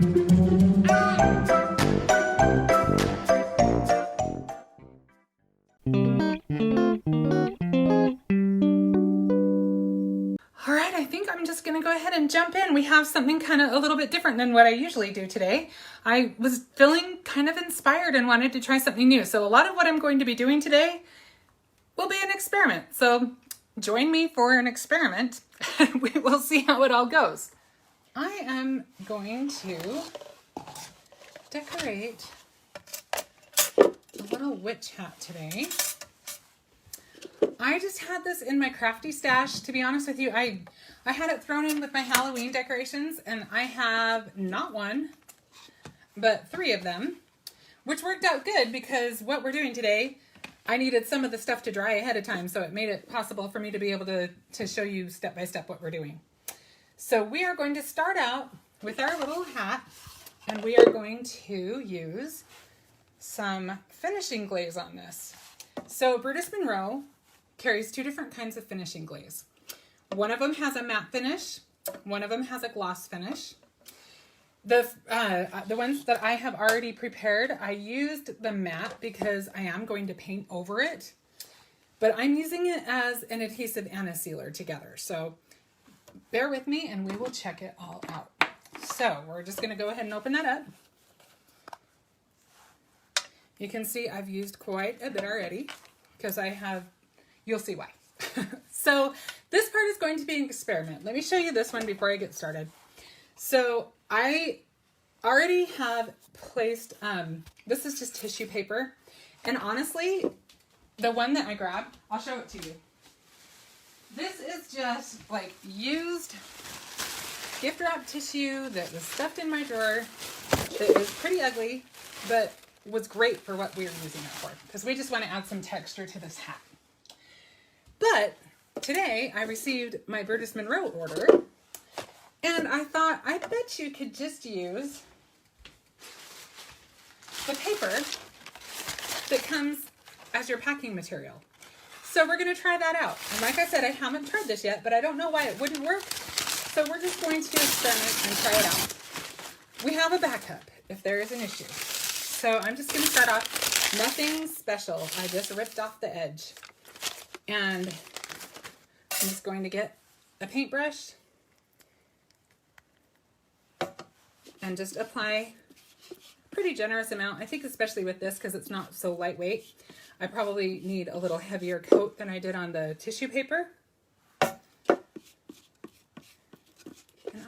Alright, I think I'm just gonna go ahead and jump in. We have something kind of a little bit different than what I usually do today. I was feeling kind of inspired and wanted to try something new. So a lot of what I'm going to be doing today will be an experiment. So join me for an experiment and we will see how it all goes. I am going to decorate a little witch hat today. I just had this in my Crafty stash. To be honest with you, I had it thrown in with my Halloween decorations, and I have not one, but 3 of them, which worked out good because what we're doing today, I needed some of the stuff to dry ahead of time, so it made it possible for me to be able to show you step by step what we're doing. So we are going to start out with our little hat, and we are going to use some finishing glaze on this. So Brutus Monroe carries 2 different kinds of finishing glaze. One of them has a matte finish, one of them has a gloss finish. The ones that I have already prepared, I used the matte because I am going to paint over it, but I'm using it as an adhesive and a sealer together. So bear with me and we will check it all out. So we're just gonna go ahead and open that up. You can see I've used quite a bit already because you'll see why. So this part is going to be an experiment. Let me show you this one before I get started. So I already have placed, this is just tissue paper. And honestly, the one that I grabbed, I'll show it to you. This is just like used gift wrap tissue that was stuffed in my drawer. That is pretty ugly, but was great for what we were using it for. Because we just want to add some texture to this hat. But today I received my Brutus Monroe order and I thought, I bet you could just use the paper that comes as your packing material. So we're going to try that out. And like I said, I haven't tried this yet, but I don't know why it wouldn't work. So we're just going to experiment and try it out. We have a backup if there is an issue. So I'm just going to start off, nothing special. I just ripped off the edge. And I'm just going to get a paintbrush and just apply a pretty generous amount. I think especially with this because it's not so lightweight, I probably need a little heavier coat than I did on the tissue paper. And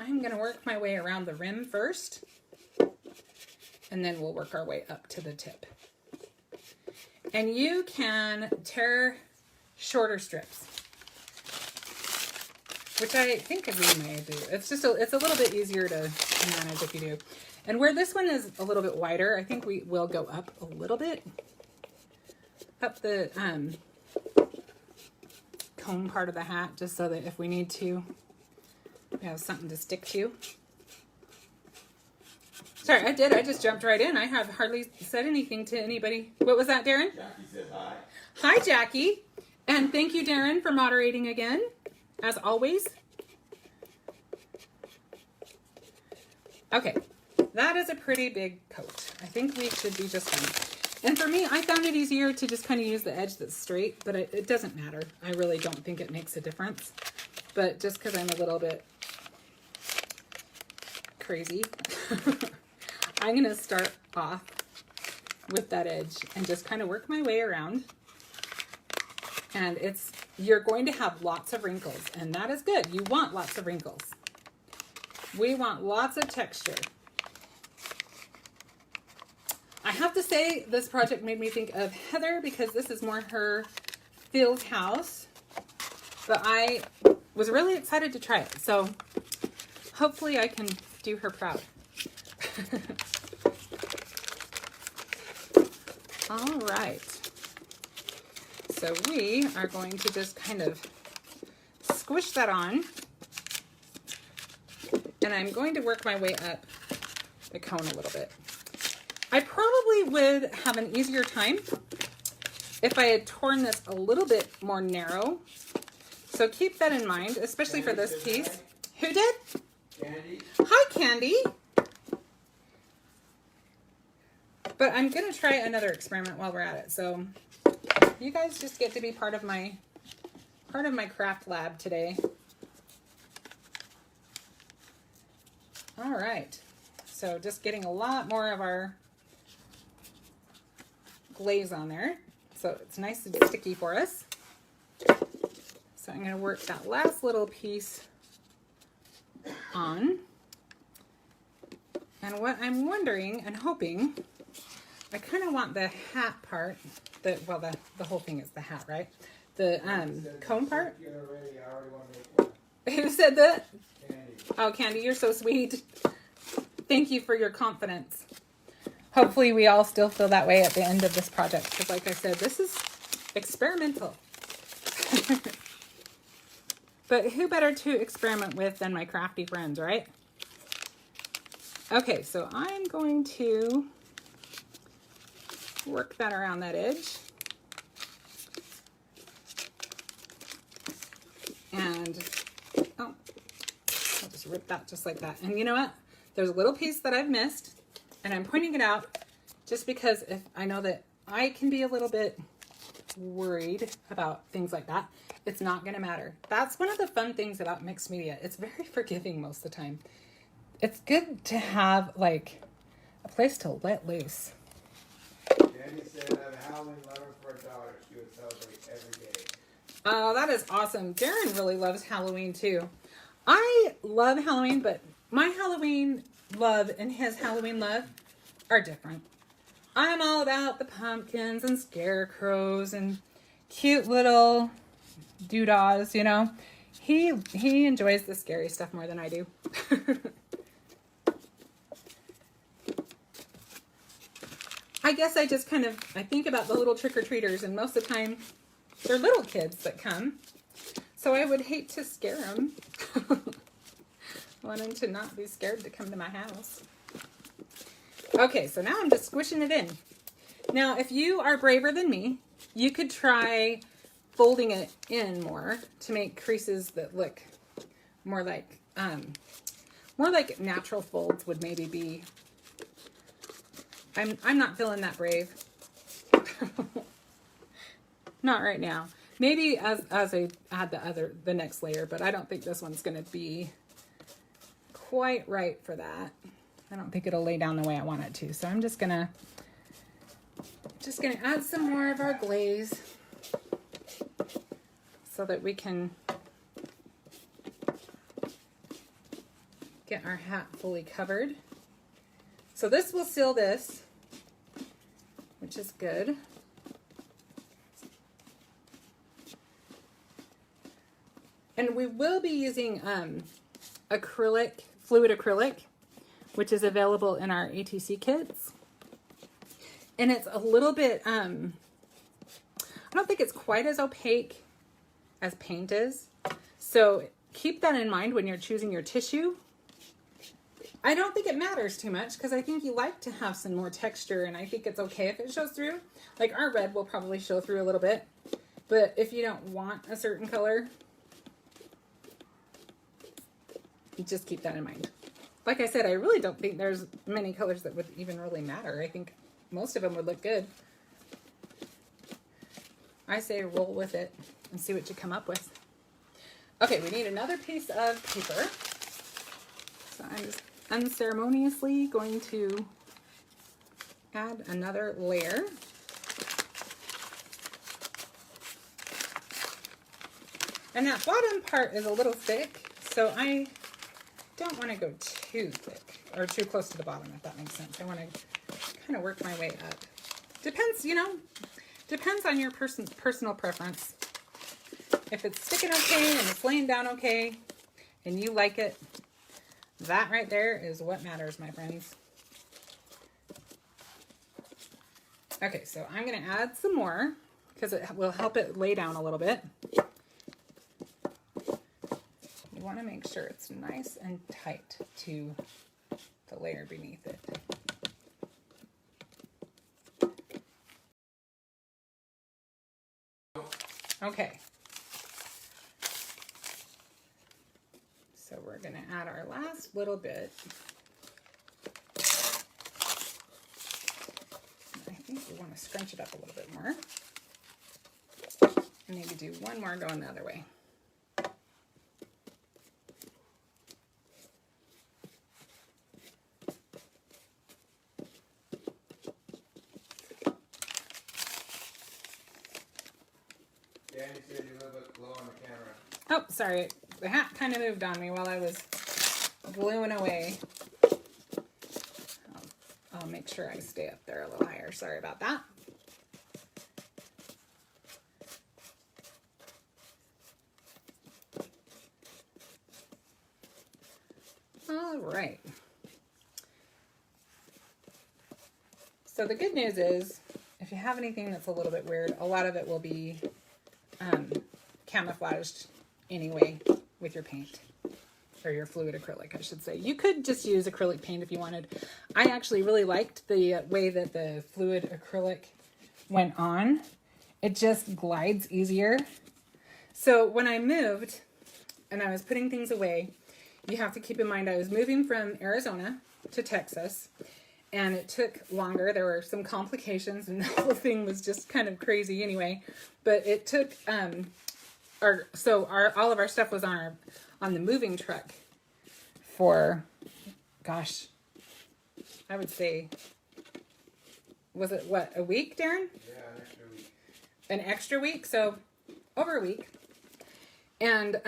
I'm going to work my way around the rim first, and then we'll work our way up to the tip. And you can tear shorter strips, which I think we may do. It's just it's a little bit easier to manage if you do. And where this one is a little bit wider, I think we will go up a little bit, up the cone part of the hat, just so that if we need to, we have something to stick to. Sorry, I just jumped right in. I have hardly said anything to anybody. What was that, Darren? Jackie said hi. Hi, Jackie. And thank you, Darren, for moderating again, as always. Okay, that is a pretty big coat. I think we should be just fine. And for me, I found it easier to just kind of use the edge that's straight, but it doesn't matter. I really don't think it makes a difference. But just because I'm a little bit crazy, I'm going to start off with that edge and just kind of work my way around. And you're going to have lots of wrinkles, and that is good. You want lots of wrinkles. We want lots of texture. I have to say, this project made me think of Heather because this is more her field house, but I was really excited to try it. So hopefully I can do her proud. All right. So we are going to just kind of squish that on, and I'm going to work my way up the cone a little bit. I probably would have an easier time if I had torn this a little bit more narrow. So keep that in mind, especially for this piece. Who did? Candy. Hi, Candy. But I'm going to try another experiment while we're at it. So you guys just get to be part of my craft lab today. All right. So just getting a lot more of our glaze on there. So it's nice and sticky for us. So I'm going to work that last little piece on. And what I'm wondering and hoping, I kind of want the hat part, well, the whole thing is the hat, right? The cone part. Who said that? Candy. Oh, Candy, you're so sweet. Thank you for your confidence. Hopefully we all still feel that way at the end of this project. Because like I said, this is experimental. But who better to experiment with than my crafty friends, right? Okay, so I'm going to work that around that edge. And, oh, I'll just rip that just like that. And you know what? There's a little piece that I've missed, and I'm pointing it out just because if I know that I can be a little bit worried about things like that. It's not going to matter. That's one of the fun things about mixed media. It's very forgiving most of the time. It's good to have like a place to let loose. Danny said I'm Halloween lover for $1. She would celebrate every day. Oh, that is awesome. Darren really loves Halloween too. I love Halloween, but my Halloween love and his Halloween love are different. I'm all about the pumpkins and scarecrows and cute little doodahs, you know. He enjoys the scary stuff more than I do. I guess I just I think about the little trick-or-treaters, and most of the time they're little kids that come. So I would hate to scare them. I want them to not be scared to come to my house. Okay, so now I'm just squishing it in. Now, if you are braver than me, you could try folding it in more to make creases that look more like natural folds would maybe be. I'm not feeling that brave. Not right now. Maybe as I add the next layer, but I don't think this one's going to be quite right for that. I don't think it'll lay down the way I want it to. So I'm just gonna add some more of our glaze so that we can get our hat fully covered. So this will seal this, which is good. And we will be using fluid acrylic, which is available in our ATC kits. And it's a little bit, I don't think it's quite as opaque as paint is. So keep that in mind when you're choosing your tissue. I don't think it matters too much because I think you like to have some more texture, and I think it's okay if it shows through. Like our red will probably show through a little bit, but if you don't want a certain color, you just keep that in mind. Like I said, I really don't think there's many colors that would even really matter. I think most of them would look good. I say roll with it and see what you come up with. Okay, we need another piece of paper. So I'm just unceremoniously going to add another layer. And that bottom part is a little thick, so I don't want to go too thick or too close to the bottom, if that makes sense. I want to kind of work my way up. Depends, you know, depends on your personal preference. If it's sticking okay and it's laying down okay and you like it, that right there is what matters, my friends. Okay, so I'm going to add some more because it will help it lay down a little bit. You want to make sure it's nice and tight to the layer beneath it. Okay. So we're going to add our last little bit. scrunch it up a little bit more. And maybe do one more going the other way. Danny said you're a little bit low on the camera. Oh, sorry. The hat kind of moved on me while I was gluing away. I'll make sure I stay up there a little higher. Sorry about that. All right. So the good news is, if you have anything that's a little bit weird, a lot of it will be camouflaged anyway with your paint, or your fluid acrylic, I should say. You could just use acrylic paint if you wanted. I actually really liked the way that the fluid acrylic went on. It just glides easier. So when I moved and I was putting things away, you have to keep in mind I was moving from Arizona to Texas, and it took longer. There were some complications, and the whole thing was just kind of crazy anyway. But it took all of our stuff was on the moving truck for, gosh, I would say, was it what, a week, Darren? Yeah, an extra week. An extra week, so over a week. And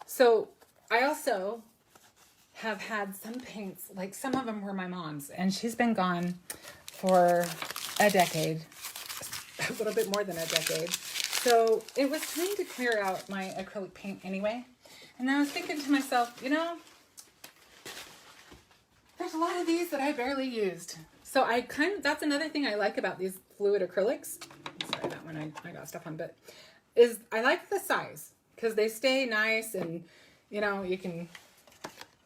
so I also have had some paints, like some of them were my mom's, and she's been gone for a decade, a little bit more than a decade. So it was time to clear out my acrylic paint anyway. And I was thinking to myself, you know, there's a lot of these that I barely used. So that's another thing I like about these fluid acrylics. Sorry, that one I got stuff on, but is I like the size because they stay nice, and you know, you can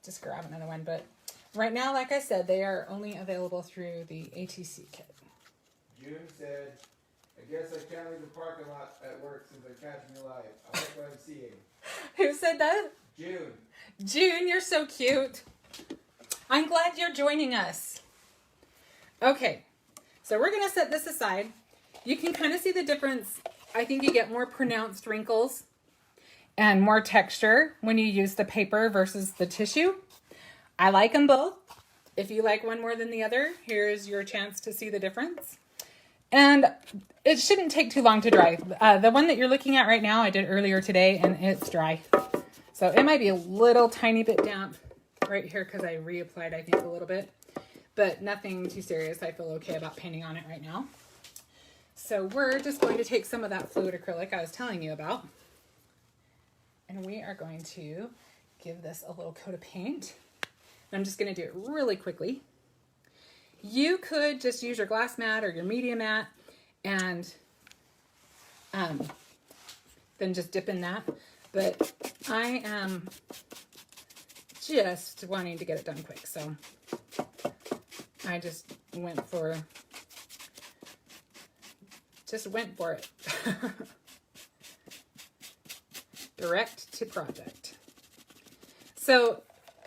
just grab another one. But right now, like I said, they are only available through the ATC kit. June said, I guess I can't leave the parking lot at work since I'm catching you live. I like what I'm seeing. Who said that? June. June, you're so cute. I'm glad you're joining us. Okay, so we're going to set this aside. You can kind of see the difference. I think you get more pronounced wrinkles and more texture when you use the paper versus the tissue. I like them both. If you like one more than the other, here's your chance to see the difference. And it shouldn't take too long to dry. The one that you're looking at right now, I did earlier today, and it's dry. So it might be a little tiny bit damp right here because I reapplied, I think, a little bit. But nothing too serious. I feel okay about painting on it right now. So we're just going to take some of that fluid acrylic I was telling you about. And we are going to give this a little coat of paint. And I'm just going to do it really quickly. You could just use your glass mat or your media mat and then just dip in that. But I am just wanting to get it done quick. So I just went for it. Direct to project. So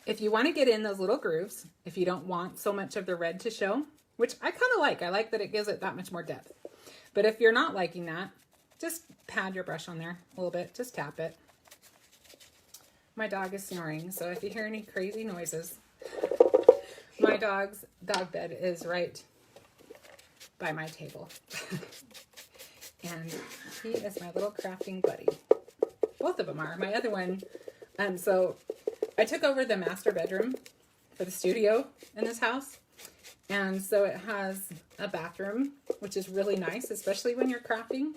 if you want to get in those little grooves, if you don't want so much of the red to show, which I kind of like. I like that it gives it that much more depth. But if you're not liking that, just pad your brush on there a little bit. Just tap it. My dog is snoring, so if you hear any crazy noises, my dog's dog bed is right by my table. And he is my little crafting buddy. Both of them are. My other one, so I took over the master bedroom for the studio in this house. And so it has a bathroom, which is really nice, especially when you're crafting.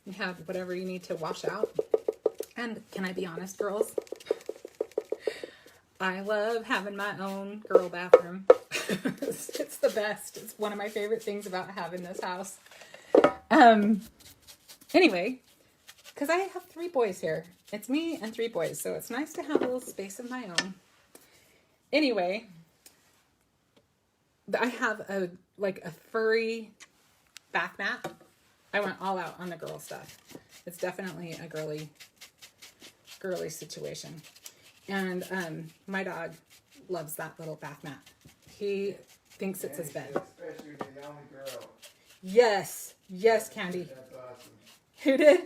You have whatever you need to wash out. And can I be honest, girls? I love having my own girl bathroom. It's the best. It's one of my favorite things about having this house. Anyway, because I have 3 boys here. It's me and 3 boys, so it's nice to have a little space of my own. Anyway, I have a furry bath mat. I went all out on the girl stuff. It's definitely a girly situation. And my dog loves that little bath mat. He thinks it's his bed. Especially the only girl. Yes. Yes, Candy. That's awesome. Who did?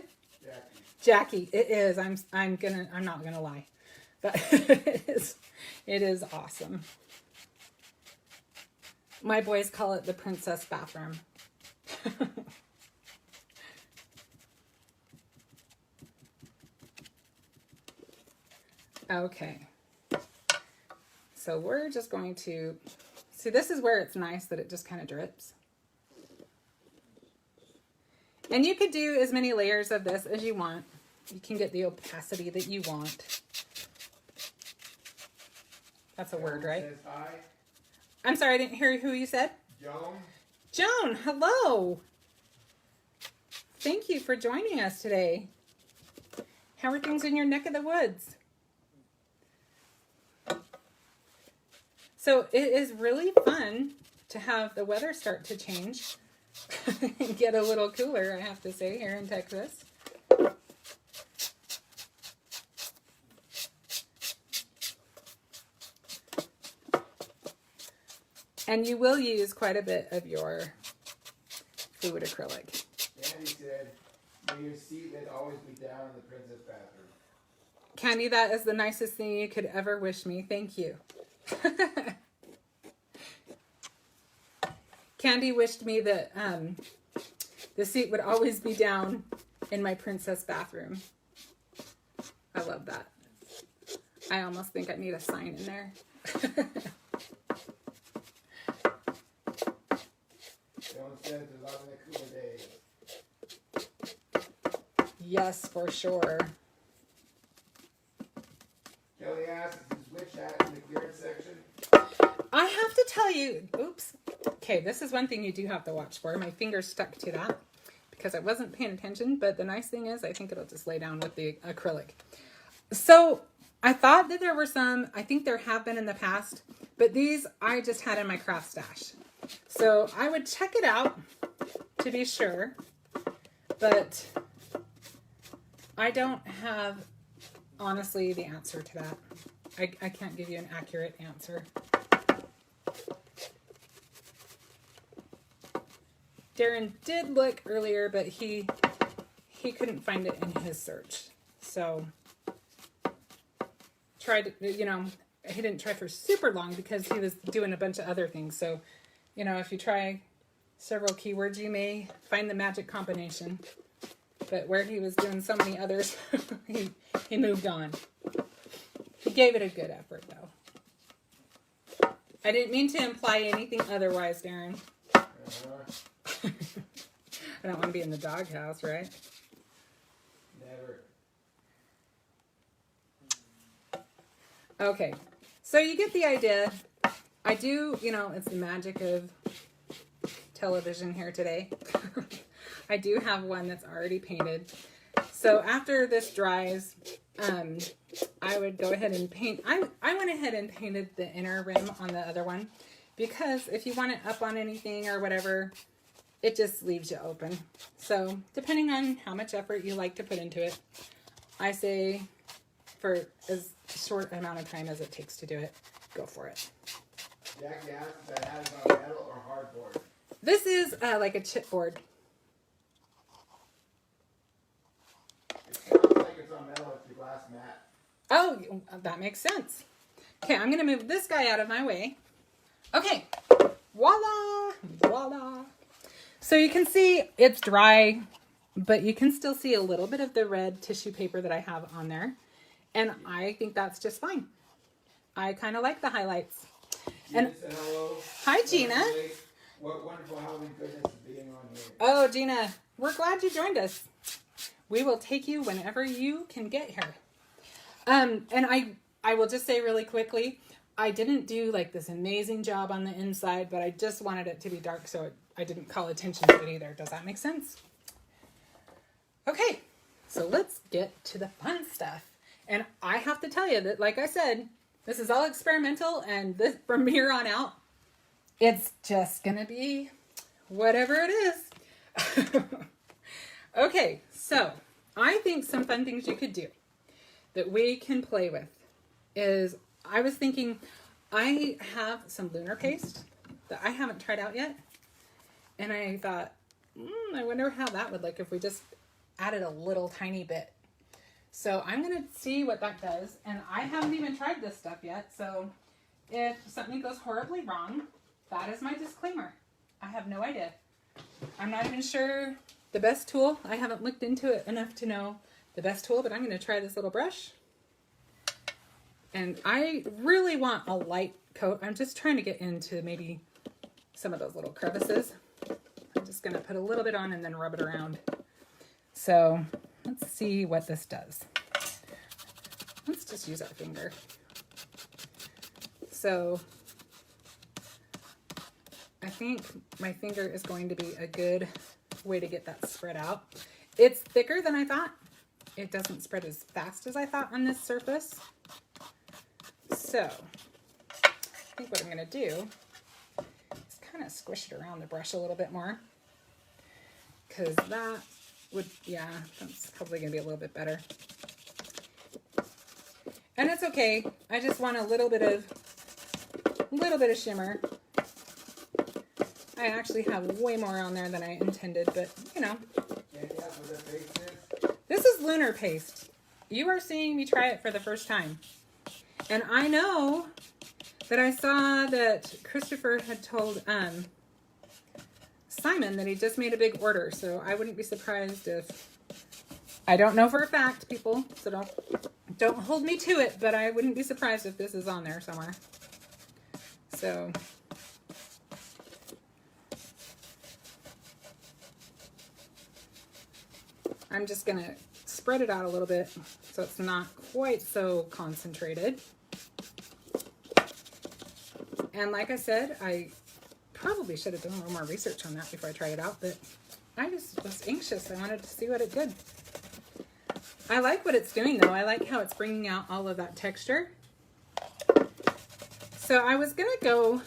Jackie. Jackie. It is. I'm not gonna lie. But it is awesome. My boys call it the princess bathroom. Okay. So we're just going to, see, this is where it's nice that it just kind of drips. And you could do as many layers of this as you want. You can get the opacity that you want. That's a word, right? Says hi. I'm sorry, I didn't hear who you said. Joan. Joan, hello. Thank you for joining us today. How are things in your neck of the woods? So it is really fun to have the weather start to change. Get a little cooler, I have to say, here in Texas. And you will use quite a bit of your fluid acrylic. Candy said, may your seat would always be down in the princess bathroom. Candy, that is the nicest thing you could ever wish me. Thank you. Candy wished me that the seat would always be down in my princess bathroom. I love that. I almost think I need a sign in there. Joan says there's a lot of the cooler days. Yes, for sure. Kelly asks, is Witch Hat in the clearance section? I have to tell you, oops. Okay, this is one thing you do have to watch for. My fingers stuck to that because I wasn't paying attention. But the nice thing is I think it'll just lay down with the acrylic. So I thought that there were some, I think there have been in the past, but these I just had in my craft stash. So I would check it out to be sure, but I don't have, honestly, the answer to that. I can't give you an accurate answer. Darren did look earlier, but he couldn't find it in his search. So tried, you know, he didn't try for super long because he was doing a bunch of other things. So, you know, if you try several keywords, you may find the magic combination. But where he was doing so many others, he moved on. He gave it a good effort, though. I didn't mean to imply anything otherwise, Darren. I don't want to be in the doghouse, right? Never. Okay, so you get the idea. I do, you know, it's the magic of television here today. I do have one that's already painted. So after this dries, I would go ahead and paint. I went ahead and painted the inner rim on the other one because if you want it up on anything or whatever, it just leaves you open. So depending on how much effort you like to put into it, I say for as short amount of time as it takes to do it, go for it. Jackie asks if that hat is on metal or hardboard. This is like a chipboard. It sounds like it's on metal with the glass mat. Oh, that makes sense. Okay, I'm going to move this guy out of my way. Okay, voila, voila. So you can see it's dry, but you can still see a little bit of the red tissue paper that I have on there. And I think that's just fine. I kind of like the highlights. Gina And said hello. hi, Gina. What wonderful Halloween goodness is being on here. Oh, Gina, we're glad you joined us. We will take you whenever you can get here. And I will just say really quickly, I didn't do like this amazing job on the inside, but I just wanted it to be dark so I didn't call attention to it either. Does that make sense? Okay, so let's get to the fun stuff. And I have to tell you that, like I said, this is all experimental, and this from here on out, it's just going to be whatever it is. Okay, so I think some fun things you could do that we can play with is, I was thinking, I have some Lunar paste, that I haven't tried out yet. And I thought, I wonder how that would look if we just added a little tiny bit. So I'm going to see what that does. And I haven't even tried this stuff yet. So if something goes horribly wrong, that is my disclaimer. I have no idea. I'm not even sure the best tool. I haven't looked into it enough to know the best tool, but I'm going to try this little brush. And I really want a light coat. I'm just trying to get into maybe some of those little crevices. I'm just going to put a little bit on and then rub it around. So let's see what this does. Let's just use our finger. So I think my finger is going to be a good way to get that spread out. It's thicker than I thought. It doesn't spread as fast as I thought on this surface. So I think what I'm going to do is kind of squish it around the brush a little bit more, because that would, yeah, that's probably going to be a little bit better. And it's okay. I just want a little bit of shimmer. I actually have way more on there than I intended, but you know. This is Lunar paste. You are seeing me try it for the first time. And I know that I saw that Christopher had told Simon that he just made a big order, so I wouldn't be surprised if, I don't know for a fact, people, so don't hold me to it, but I wouldn't be surprised if this is on there somewhere. So I'm just going to spread it out a little bit so it's not quite so concentrated. And like I said, I probably should have done a little more research on that before I tried it out, but I just was anxious. I wanted to see what it did. I like what it's doing though. I like how it's bringing out all of that texture. So I was going to go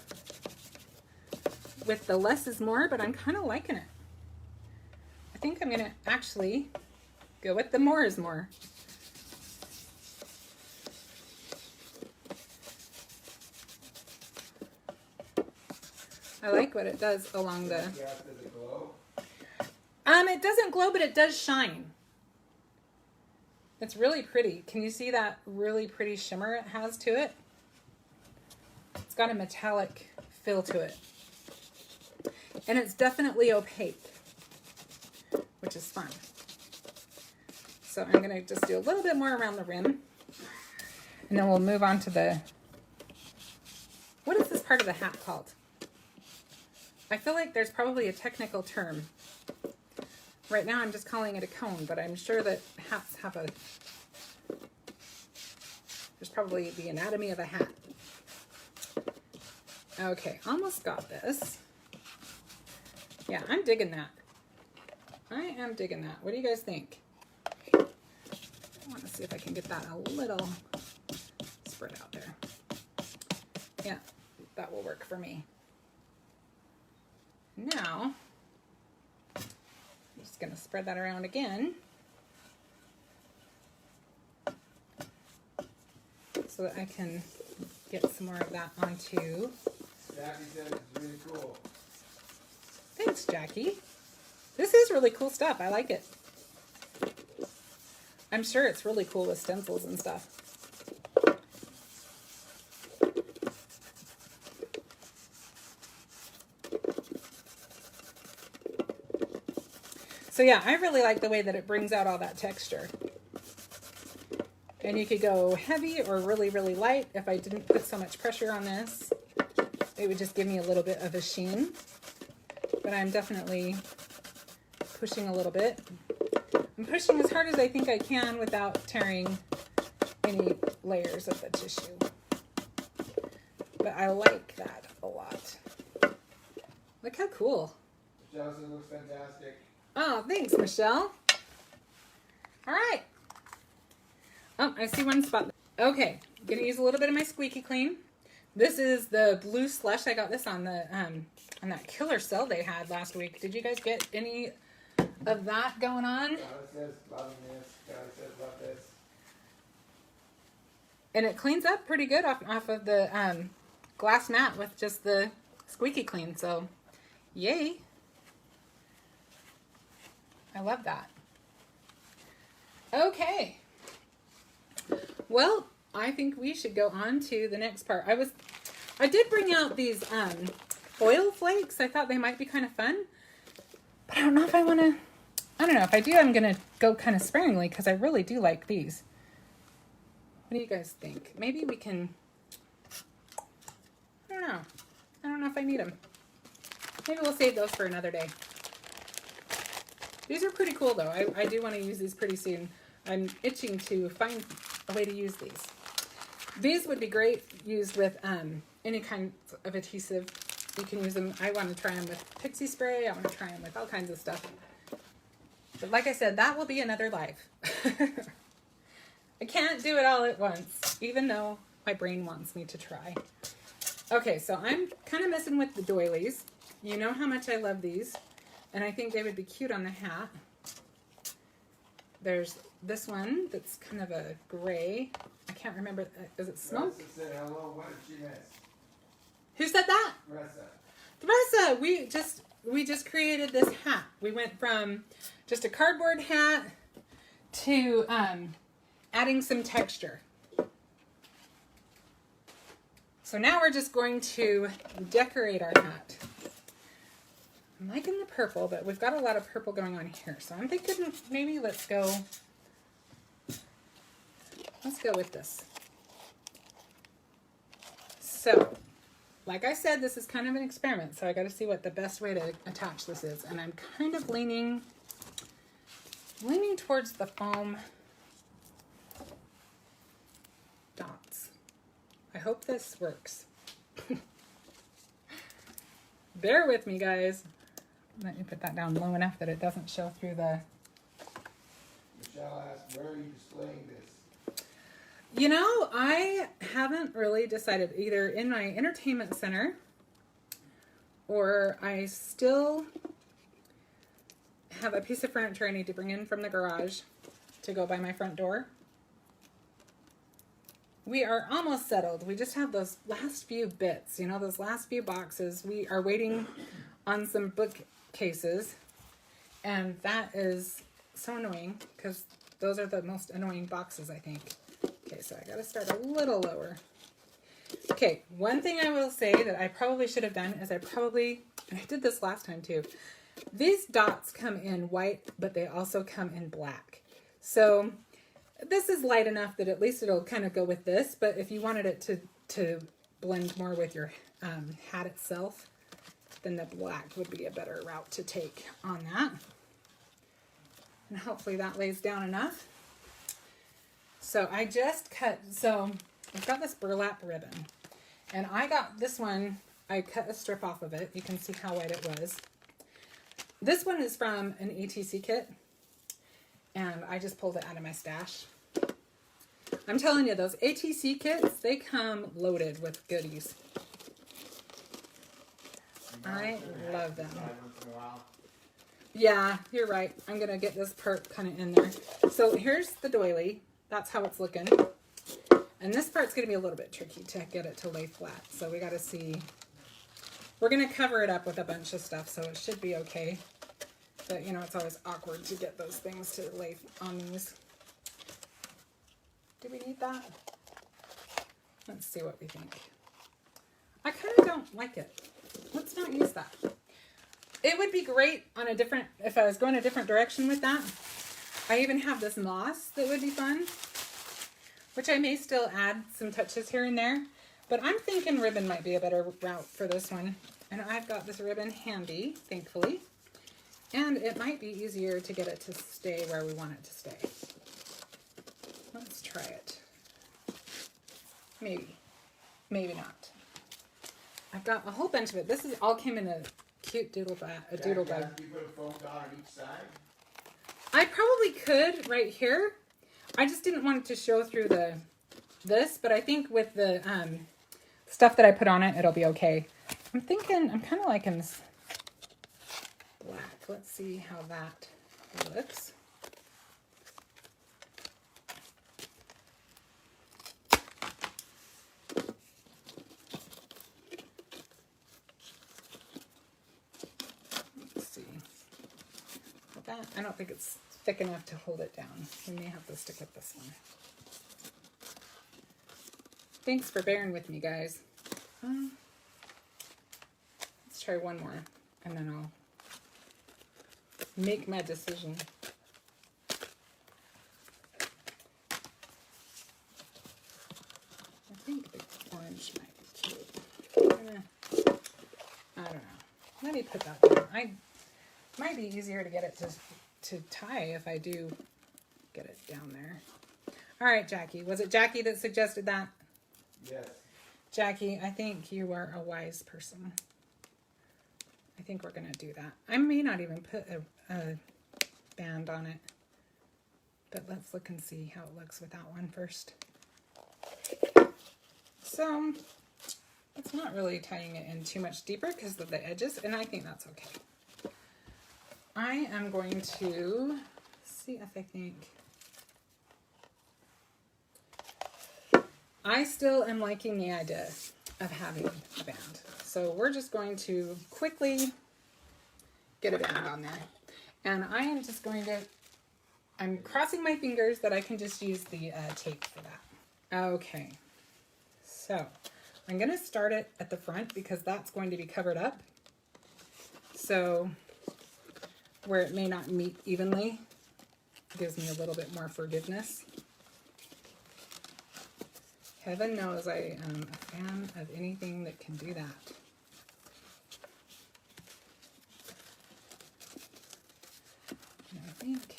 with the less is more, but I'm kind of liking it. I think I'm going to actually go with the more is more. I like what it does along the... It doesn't glow, but it does shine. It's really pretty. Can you see that really pretty shimmer it has to it? It's got a metallic feel to it. And it's definitely opaque, which is fun. So I'm going to just do a little bit more around the rim. And then we'll move on to the... What is this part of the hat called? I feel like there's probably a technical term. Right now I'm just calling it a cone, but I'm sure that hats have a... There's probably the anatomy of a hat. Okay, almost got this. Yeah, I'm digging that. I am digging that. What do you guys think? I want to see if I can get that a little spread out there. Yeah, that will work for me. Now, I'm just going to spread that around again so that I can get some more of that onto. Jackie said it's really cool. Thanks, Jackie. This is really cool stuff. I like it. I'm sure it's really cool with stencils and stuff. So yeah, I really like the way that it brings out all that texture. And you could go heavy or really, really light. If I didn't put so much pressure on this, it would just give me a little bit of a sheen. But I'm definitely pushing a little bit. I'm pushing as hard as I think I can without tearing any layers of the tissue. But I like that a lot. Look how cool. Johnson looks fantastic. Oh, thanks, Michelle. All right. Oh, I see one spot. Okay, I'm gonna use a little bit of my squeaky clean. This is the blue slush. I got this on the on that killer sale they had last week. Did you guys get any of that going on? God says loving this. God says love this. And it cleans up pretty good off of the glass mat with just the squeaky clean. So yay. I love that. Okay. Well, I think we should go on to the next part. I did bring out these foil flakes. I thought they might be kind of fun, but I don't know if I want to. I don't know. If I do, I'm going to go kind of sparingly because I really do like these. What do you guys think? Maybe we can. I don't know. I don't know if I need them. Maybe we'll save those for another day. These are pretty cool though. I do want to use these pretty soon. I'm itching to find a way to use these. These would be great used with any kind of adhesive. You can use them. I want to try them with pixie spray. I want to try them with all kinds of stuff. But like I said, that will be another live. I can't do it all at once, even though my brain wants me to try. Okay, so I'm kind of messing with the doilies. You know how much I love these. And I think they would be cute on the hat. There's this one that's kind of a gray. I can't remember. Is it smoke? Said hello. What did she miss? Who said that? Theresa. Theresa, we just created this hat. We went from just a cardboard hat to adding some texture. So now we're just going to decorate our hat. I'm liking the purple, but we've got a lot of purple going on here. So I'm thinking maybe let's go with this. So, like I said, this is kind of an experiment. So I got to see what the best way to attach this is. And I'm kind of leaning towards the foam dots. I hope this works. Bear with me, guys. Let me put that down low enough that it doesn't show through the... Michelle asked, where are you displaying this? You know, I haven't really decided, either in my entertainment center or I still have a piece of furniture I need to bring in from the garage to go by my front door. We are almost settled. We just have those last few bits, you know, those last few boxes. We are waiting on some bookcases, and that is so annoying because those are the most annoying boxes, I think. Okay, so I gotta start a little lower. Okay, one thing I will say that I probably should have done is and I did this last time too, these dots come in white, but they also come in black. So this is light enough that at least it'll kind of go with this, but if you wanted it to blend more with your hat itself, then the black would be a better route to take on that. And hopefully that lays down enough. So I just cut, so I've got this burlap ribbon, and I got this one, I cut a strip off of it. You can see how white it was. This one is from an ETC kit, and I just pulled it out of my stash. I'm telling you, those ATC kits, they come loaded with goodies. I love them. Yeah, you're right. I'm going to get this part kind of in there. So here's the doily. That's how it's looking. And this part's going to be a little bit tricky to get it to lay flat. So we got to see. We're going to cover it up with a bunch of stuff, so it should be okay. But, you know, it's always awkward to get those things to lay on these. Do we need that? Let's see what we think. I kind of don't like it. Let's not use that. It would be great on a different, if I was going a different direction with that. I even have this moss that would be fun, which I may still add some touches here and there. But I'm thinking ribbon might be a better route for this one. And I've got this ribbon handy, thankfully. And it might be easier to get it to stay where we want it to stay. Let's try it. Maybe. Maybe not. I've got a whole bunch of it. This is all came in a cute doodle bag. You put a foam dot on each side? I probably could right here. I just didn't want it to show through this, but I think with the stuff that I put on it, it'll be okay. I'm kind of liking this black. Let's see how that looks. that. I don't think it's thick enough to hold it down. We may have to stick with this one. Thanks for bearing with me, guys. Let's try one more, and then I'll make my decision. I think the orange might be cute. I don't know. Let me put that down. I might be easier to get it to tie if I do get it down there. All right, Jackie. Was it Jackie that suggested that? Yes. Jackie, I think you are a wise person. I think we're going to do that. I may not even put a band on it. But let's look and see how it looks without one first. So, it's not really tying it in too much deeper because of the edges, and I think that's okay. I am going to see if I think... I still am liking the idea of having a band. So we're just going to quickly get a band on there. And I am just going to... I'm crossing my fingers that I can just use the tape for that. Okay. So I'm going to start it at the front because that's going to be covered up. So where it may not meet evenly, it gives me a little bit more forgiveness. Heaven knows I am a fan of anything that can do that. And I think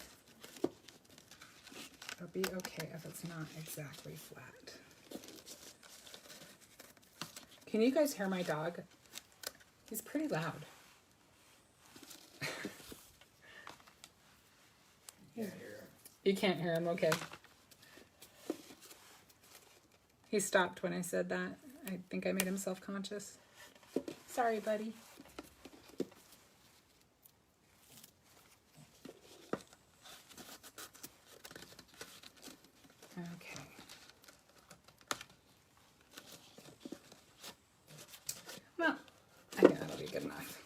it'll be okay if it's not exactly flat. Can you guys hear my dog? He's pretty loud. Can't hear him. You can't hear him, okay. He stopped when I said that. I think I made him self-conscious. Sorry, buddy. Okay. Well, I think that'll be good enough.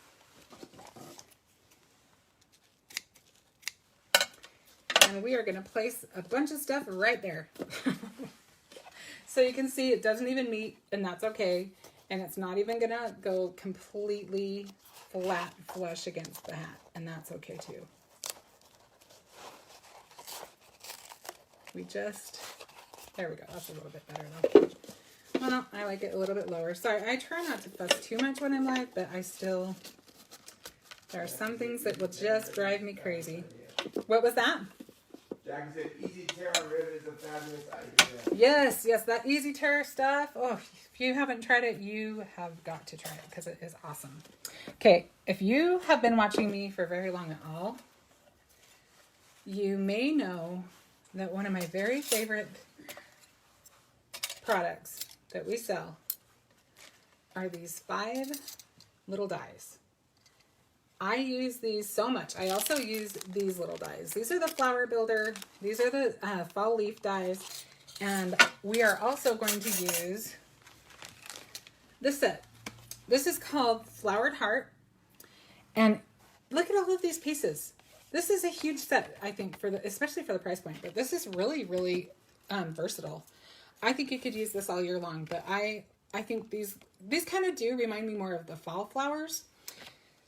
And we are going to place a bunch of stuff right there. So you can see it doesn't even meet, and that's okay. And it's not even going to go completely flat flush against the hat, and that's okay too. We just, there we go. That's a little bit better though. Well, no, I like it a little bit lower. Sorry, I try not to fuss too much when I'm live, but I still, there are some things that will just drive me crazy. What was that? Jackie said, easy tear on ribbon is a fabulous idea. Yes, yes, that easy tear stuff. Oh, if you haven't tried it, you have got to try it because it is awesome. Okay, if you have been watching me for very long at all, you may know that one of my very favorite products that we sell are these 5 little dies. I use these so much. I also use these little dies. These are the flower builder. These are the fall leaf dies. And we are also going to use this set. This is called Flowered Heart. And look at all of these pieces. This is a huge set, I think, for the, especially for the price point. But this is really, really versatile. I think you could use this all year long. But I think these kind of do remind me more of the fall flowers.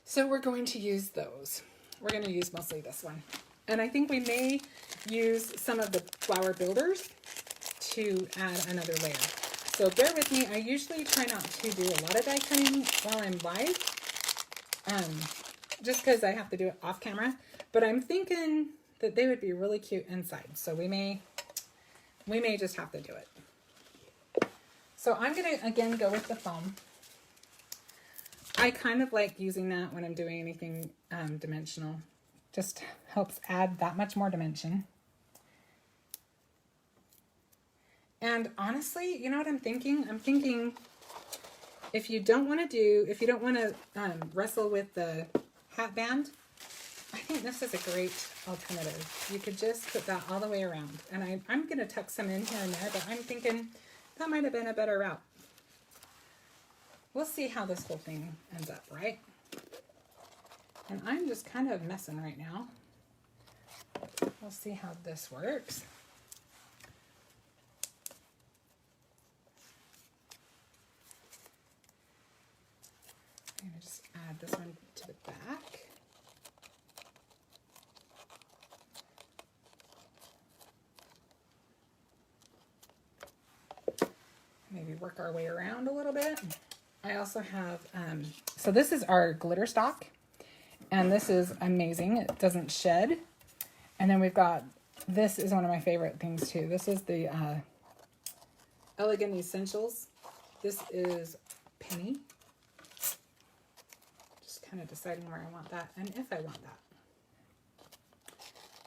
So we're going to use those. We're going to use mostly this one. And I think we may use some of the flower builders to add another layer. So bear with me. I usually try not to do a lot of die cutting while I'm live. Just because I have to do it off camera. But I'm thinking that they would be really cute inside. So we may just have to do it. So I'm going to, again, go with the foam. I kind of like using that when I'm doing anything dimensional. Just helps add that much more dimension. And honestly, you know what I'm thinking? I'm thinking if you don't want to wrestle with the hat band, I think this is a great alternative. You could just put that all the way around. And I'm going to tuck some in here and there, but I'm thinking that might have been a better route. We'll see how this whole thing ends up, right? And I'm just kind of messing right now. We'll see how this works. I'm going to just add this one to the back. Maybe work our way around a little bit. I also have, so this is our Glitterstock, and this is amazing. It doesn't shed. And then we've got, this is one of my favorite things too. This is the Elegant Essentials. This is Penny. Just kind of deciding where I want that and if I want that.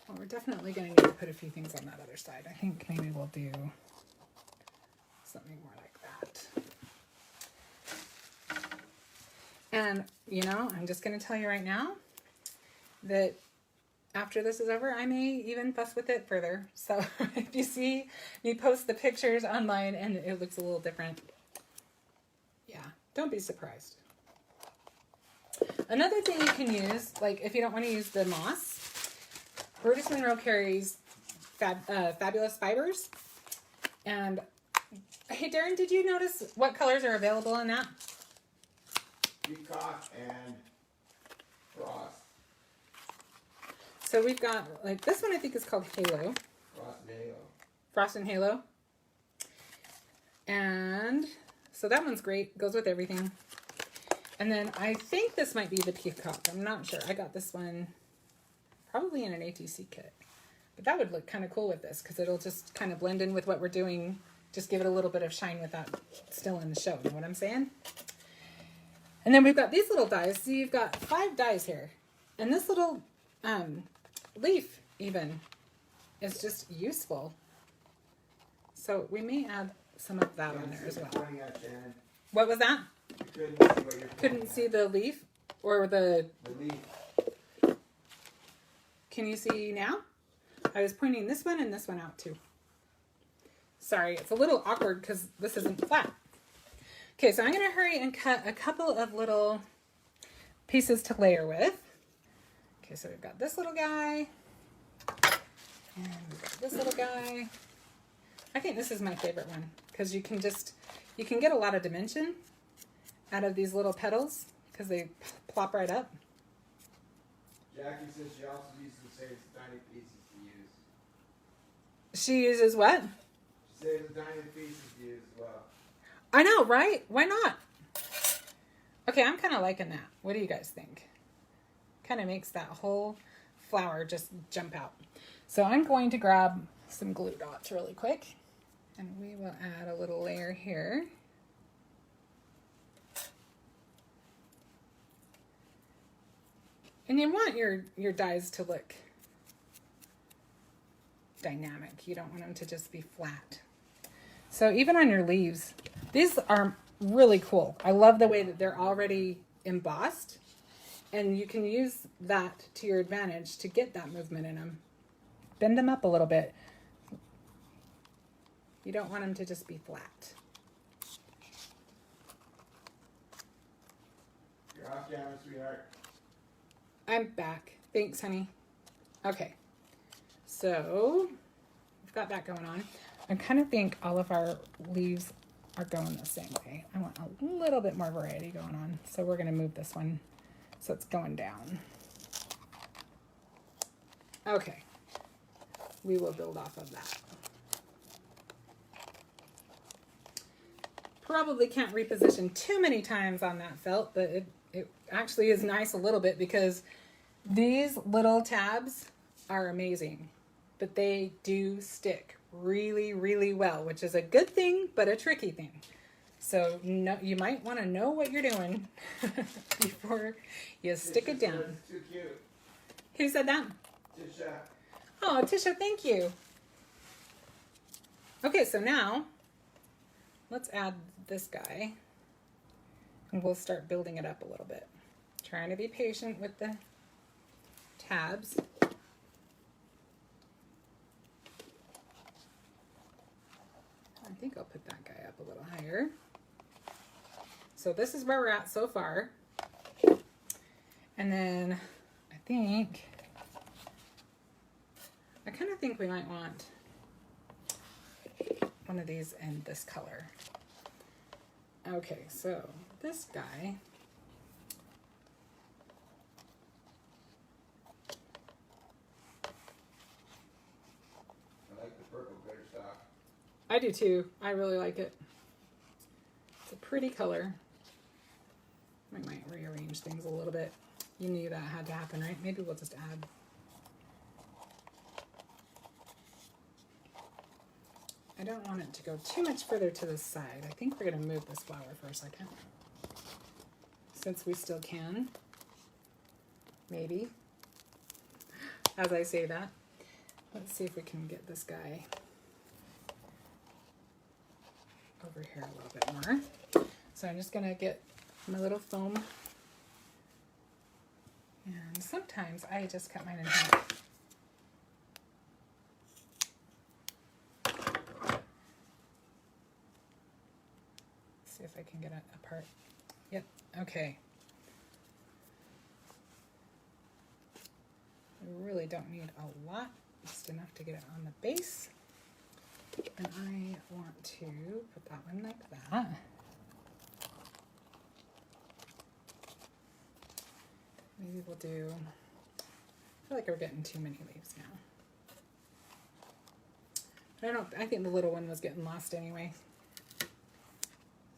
Well, we're definitely going to need to put a few things on that other side. I think maybe we'll do something more like that. And, you know, I'm just going to tell you right now that after this is over, I may even fuss with it further. So if you see me post the pictures online and it looks a little different, yeah, don't be surprised. Another thing you can use, like if you don't want to use the moss, Brutus Monroe carries fabulous fibers. And hey, Darren, did you notice what colors are available in that? Peacock and Frost. So we've got, like, this one I think is called Halo. Frost and Halo. Frost and Halo. And so that one's great. Goes with everything. And then I think this might be the Peacock. I'm not sure. I got this one probably in an ATC kit. But that would look kind of cool with this because it'll just kind of blend in with what we're doing. Just give it a little bit of shine without still in the show. You know what I'm saying? And then we've got these little dies. So you've got 5 dies here. And this little leaf even is just useful. So we may add some of that on there as well. What was that? Couldn't see the leaf or the leaf. Can you see now? I was pointing this one and this one out too. Sorry, it's a little awkward because this isn't flat. Okay, so I'm going to hurry and cut a couple of little pieces to layer with. Okay, so we've got this little guy. And we've got this little guy. I think this is my favorite one because you can get a lot of dimension out of these little petals because they plop right up. Jackie says she also uses the same tiny pieces to use. She uses what? She saves the tiny pieces to use as well. I know, right? Why not? Okay, I'm kind of liking that. What do you guys think? Kind of makes that whole flower just jump out. So I'm going to grab some glue dots really quick. And we will add a little layer here. And you want your dies to look dynamic. You don't want them to just be flat. So even on your leaves, these are really cool. I love the way that they're already embossed. And you can use that to your advantage to get that movement in them. Bend them up a little bit. You don't want them to just be flat. You're off camera, sweetheart. I'm back. Thanks, honey. Okay. So, we've got that going on. I kind of think all of our leaves are going the same way. I want a little bit more variety going on. So we're going to move this one so it's going down. Okay. We will build off of that. Probably can't reposition too many times on that felt, but it actually is nice a little bit because these little tabs are amazing, but they do stick really, really well, which is a good thing, but a tricky thing. So you might want to know what you're doing before you stick it down. Too cute. Who said that? Tisha. Oh, Tisha, thank you. Okay, so now let's add this guy and we'll start building it up a little bit. Trying to be patient with the tabs. I think I'll put that guy up a little higher. So this is where we're at so far. And then I think I kind of think we might want one of these in this color. Okay, so this guy. I like the purple Glitterstock. I do too. I really like it. It's a pretty color. I might rearrange things a little bit. You knew that had to happen, right? Maybe we'll just add. I don't want it to go too much further to the side. I think we're going to move this flower for a second. Since we still can. Maybe. As I say that. Let's see if we can get this guy over here a little bit more. So I'm just going to get my little foam. And sometimes I just cut mine in half. See if I can get it apart. Yep, okay. I really don't need a lot, just enough to get it on the base. And I want to put that one like that. Maybe we'll do, I feel like we're getting too many leaves now. I think the little one was getting lost anyway.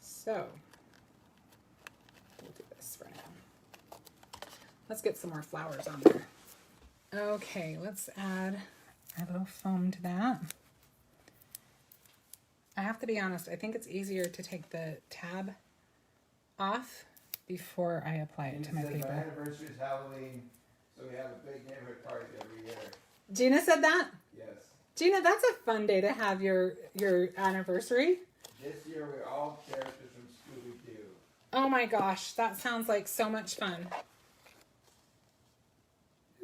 So, we'll do this for now. Let's get some more flowers on there. Okay, let's add our little foam to that. I have to be honest, I think it's easier to take the tab off before I apply it to my paper. My anniversary is Halloween, so we have a big neighborhood party every year. Gina said that? Yes. Gina, that's a fun day to have your anniversary. This year we're all characters from Scooby-Doo. Oh my gosh, that sounds like so much fun.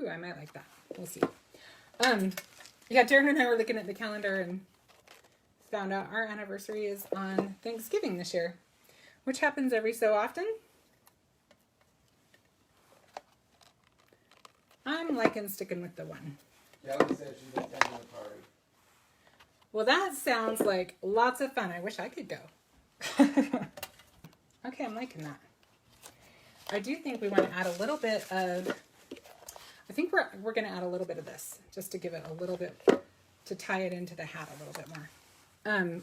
Ooh, I might like that. We'll see. Yeah, Darren and I were looking at the calendar and found out our anniversary is on Thanksgiving this year, which happens every so often. I'm liking sticking with the one. Kelly said she's attending the party. Well, that sounds like lots of fun. I wish I could go. Okay, I'm liking that. I do think we want to add a little bit of, I think we're going to add a little bit of this, just to give it a little bit, to tie it into the hat a little bit more.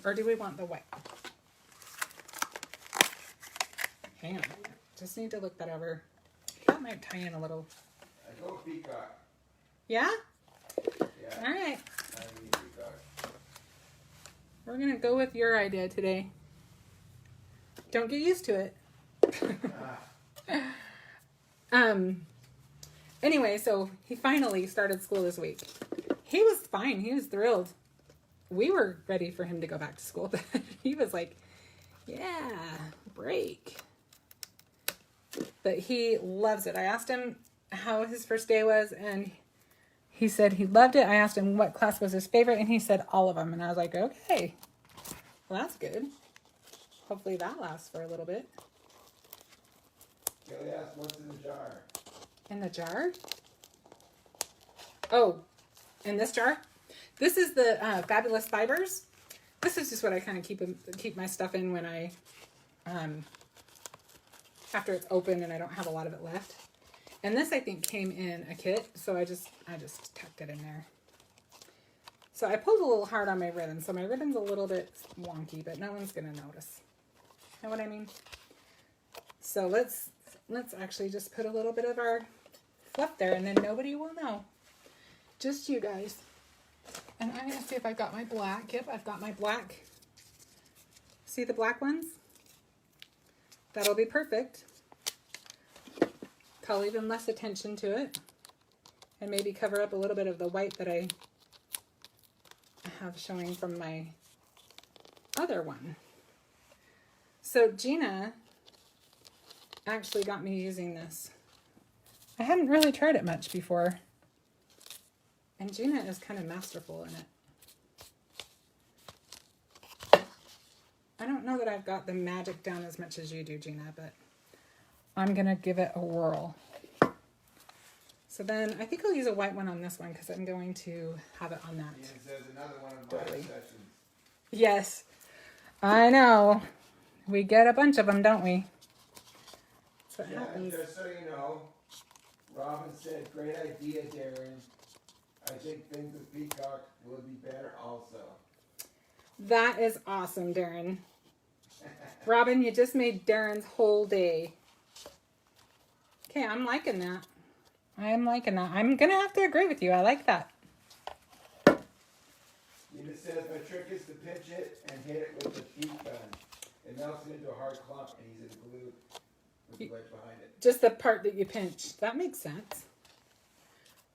Or do we want the white? Hang on. Just need to look that over. That might tie in a little. I go Peacock. Yeah? Yeah. All right. I need Peacock. We're going to go with your idea today. Don't get used to it. Anyway, so he finally started school this week. He was fine. He was thrilled. We were ready for him to go back to school, but he was like, yeah, break. But he loves it. I asked him how his first day was, and he said he loved it. I asked him what class was his favorite, and he said all of them. And I was like, okay, well, that's good. Hopefully that lasts for a little bit. Kelly asked what's in the jar. In the jar? Oh, in this jar? This is the Fabulous Fibers. This is just what I kind of keep my stuff in when I, after it's open and I don't have a lot of it left. And this I think came in a kit, so I just tucked it in there. So I pulled a little hard on my ribbon, so my ribbon's a little bit wonky, but no one's gonna notice. Know what I mean? So let's actually just put a little bit of our fluff there, and then nobody will know. Just you guys. And I'm gonna see if I've got my black. Yep, I've got my black. See the black ones? That'll be perfect. Call even less attention to it. And maybe cover up a little bit of the white that I have showing from my other one. So Gina actually got me using this. I hadn't really tried it much before. And Gina is kind of masterful in it. I don't know that I've got the magic down as much as you do, Gina, but I'm going to give it a whirl. So then I think I'll use a white one on this one because I'm going to have it on that. Ian says another one of my Doily. sessions. Yes, I know. We get a bunch of them, don't we? That's what Yeah, happens. just so you know, Robin said, great idea, Darren. I think things with Peacock will be better also. That is awesome, Darren. Robin, you just made Darren's whole day. Okay, I'm liking that. I am liking that. I'm going to have to agree with you. I like that. Nina says, my trick is to pinch it and hit it with the heat gun. It melts it into a hard clump and easy to glue with the wedge behind it. Just the part that you pinch. That makes sense.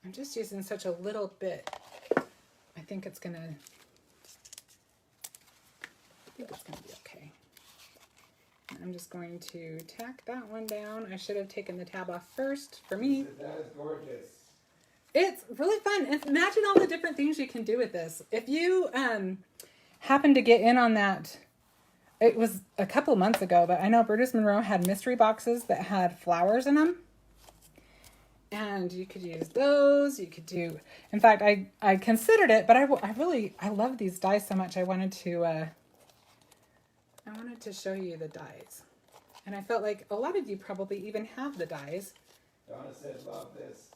I'm just using such a little bit. I think it's going to... be okay. I'm just going to tack that one down. I should have taken the tab off first for me. That is gorgeous. It's really fun. And imagine all the different things you can do with this. If you happen to get in on that, it was a couple months ago, but I know Brutus Monroe had mystery boxes that had flowers in them. And you could use those. You could do, in fact, I considered it, but I love these dies so much. I wanted to show you the dies. And I felt like a lot of you probably even have the dies. Donna said, love this.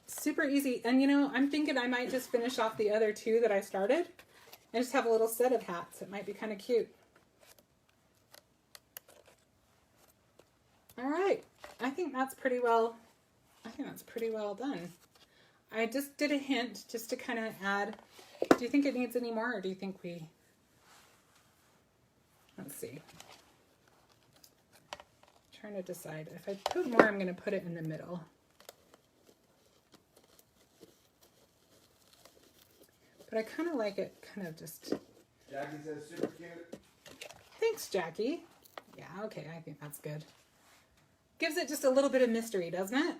Super easy. And you know, I'm thinking I might just finish off the other two that I started. I just have a little set of hats. It might be kind of cute. All right. I think that's pretty well done. I just did a hint just to kind of add. Do you think it needs any more, or do you think we... Let's see. I'm trying to decide. If I put more, I'm going to put it in the middle. But I kind of like it kind of just... Jackie says, super cute. Thanks, Jackie. Yeah, okay, I think that's good. Gives it just a little bit of mystery, doesn't it?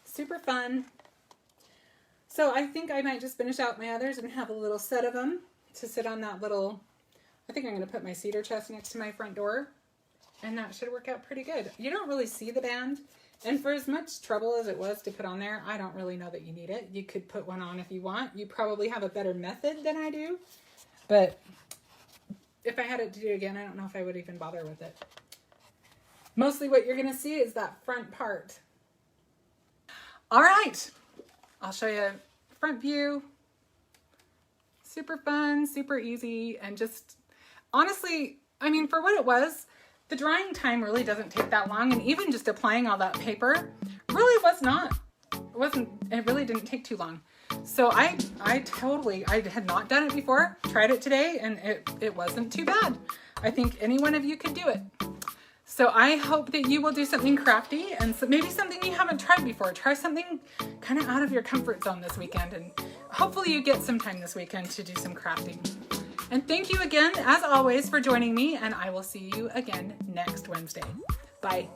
Super fun. So I think I might just finish out my others and have a little set of them to sit on that little... I think I'm going to put my cedar chest next to my front door, and that should work out pretty good. You don't really see the band, and for as much trouble as it was to put on there, I don't really know that you need it. You could put one on if you want. You probably have a better method than I do, but if I had it to do again, I don't know if I would even bother with it. Mostly what you're going to see is that front part. All right, I'll show you front view. Super fun, super easy, and just... Honestly, I mean, for what it was, the drying time really doesn't take that long, and even just applying all that paper really it really didn't take too long. So I had not done it before, tried it today, and it wasn't too bad. I think any one of you could do it. So I hope that you will do something crafty, and so maybe something you haven't tried before. Try something kind of out of your comfort zone this weekend, and hopefully you get some time this weekend to do some crafting. And thank you again, as always, for joining me, and I will see you again next Wednesday. Bye.